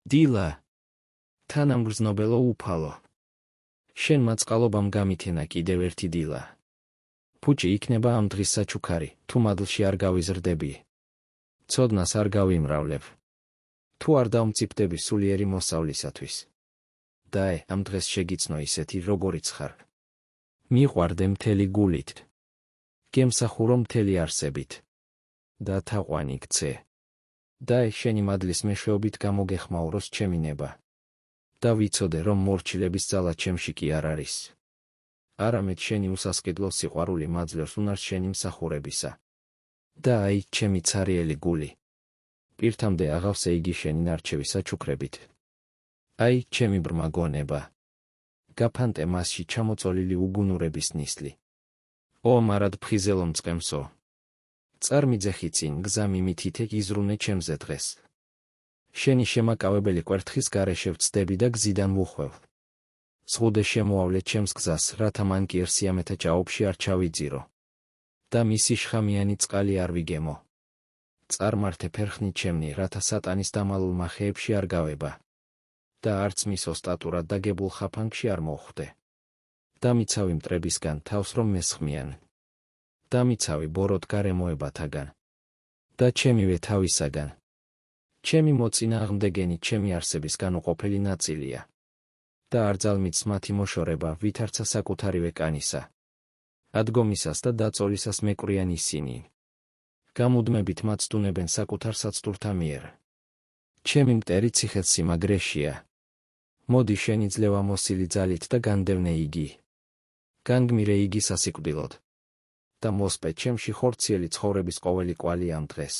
დილა, თანამგრძნობელო უფალო. შენ მაწყალობამ გამითენა კიდევ ერთი დილა. ფუჭი იქნება ამ დღის საჩუქარი, თუ მადლში არ გავიზრდები. ცოდნას არ გავიმრავლებ. თუ არ დავმწიფდები სულიერი მოსავლისათვის. დაე, ამ დღეს შეგიცნო ისეთი, როგორიც ხარ. მიყვარდე მთელი გულით. გემსახურო მთელი არსებით. და თაყვანი გცე. დაე, შენი მადლის მეშვეობით გამოგეხმაუროს ჩემი ნება. და ვიცოდე, რომ მორჩილების ძალა ჩემში კი არ არის. არამედ შენი უსასყიდლო სიყვარული მაძლევს უნარს შენი მსახურებისა. და აი, ჩემი ცარიელი გული. პირთამდე აღავსე იგი შენი ნარჩევი საჩუქრებით. აი, ჩემი ბრმა გონება. გაფანტე მასში ჩამოწოლილი უგუნურების ნისლი. ო მარად ფხიზელო მწყემსო. წარმიძეხი წინ გზა მიმითითე იზრუნე ჩემზე დღეს. შენი შემაკავებელი კვერთხის გარეშე ვწდები და გზიდან ვუხვევ. ზღუდე შემოავლე ჩემს გზას, რათა მან კი ერთსიამეთა ჭაობში არ ჩავიძირო. და მისი შხამიანი წყალი არ ვიგემო. წარმართე ფერხნით ჩემნი, რათა სატანის დამალულმა ხეებში არ გავება. და არც მის ოსტატურად დაგებულ ხაფანგში არ მოხვდე. დამიცავი მტრებისგან თავს რომ მესხმიან. დამიცავი ბოროტ გარემოებათაგან. და ჩემივე თავისაგან. ჩემი მოწინააღმდეგენი ჩემი არსების განუყოფელი ნაწილია. და არ ძალმიც მათი მოშორება ვითარცა საკუთარივე კანისა. ადგომისას და დაწოლისას მეკვრიან ისინი. გამუდმებით მაცდუნებენ საკუთარ საცდურთა მიერ. ჩემი მტერი ციხესიმაგრეშია. მოდი შენი ძლევა მოსილი ძალით და განდევნე იგი. განგმირე იგი სასიკვდილოდ. და მოსპე ჩემში ხორციელი ცხოვრების ყოველი კვალი ამ დღეს.